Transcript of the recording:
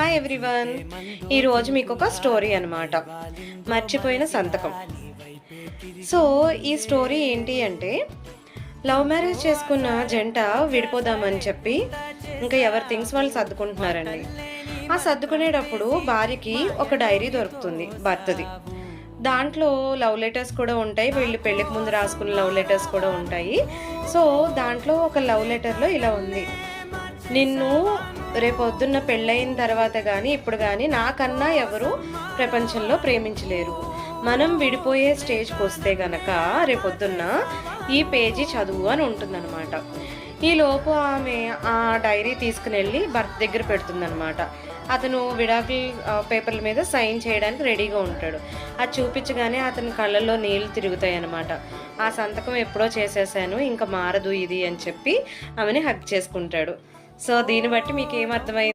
Hi everyone. ఈరోజు మీకు ఒక స్టోరీ అనమాట, మర్చిపోయిన సంతకం. సో ఈ స్టోరీ ఏంటి అంటే, లవ్ మ్యారేజ్ చేసుకున్న జంట విడిపోదామని చెప్పి ఇంకా ఎవరి థింగ్స్ వాళ్ళు సర్దుకుంటున్నారండి. ఆ సర్దుకునేటప్పుడు భార్యకి ఒక డైరీ దొరుకుతుంది భర్తది. దాంట్లో లవ్ లెటర్స్ కూడా ఉంటాయి, వీళ్ళు పెళ్ళికి ముందు రాసుకున్న లవ్ లెటర్స్ కూడా ఉంటాయి. సో దాంట్లో ఒక లవ్ లెటర్లో ఇలా ఉంది: నిన్ను రేపొద్దున్న పెళ్ళయిన తర్వాత కానీ ఇప్పుడు కానీ నాకన్నా ఎవరు ప్రపంచంలో ప్రేమించలేరు. మనం విడిపోయే స్టేజ్కి వస్తే గనక రేపొద్దున్న ఈ పేజీ చదువు అని ఉంటుందన్నమాట. ఈలోపు ఆమె ఆ డైరీ తీసుకుని భర్త దగ్గర పెడుతుందన్నమాట. అతను విడాకుల పేపర్ల మీద సైన్ చేయడానికి రెడీగా ఉంటాడు. అది చూపించగానే అతని కళ్ళల్లో నీళ్లు తిరుగుతాయి అన్నమాట. ఆ సంతకం ఎప్పుడో చేసేసాను, ఇంకా మారదు ఇది అని చెప్పి ఆమెని హగ్ చేసుకుంటాడు. సో దీన్ని బట్టి మీకు ఏమర్థమైంది?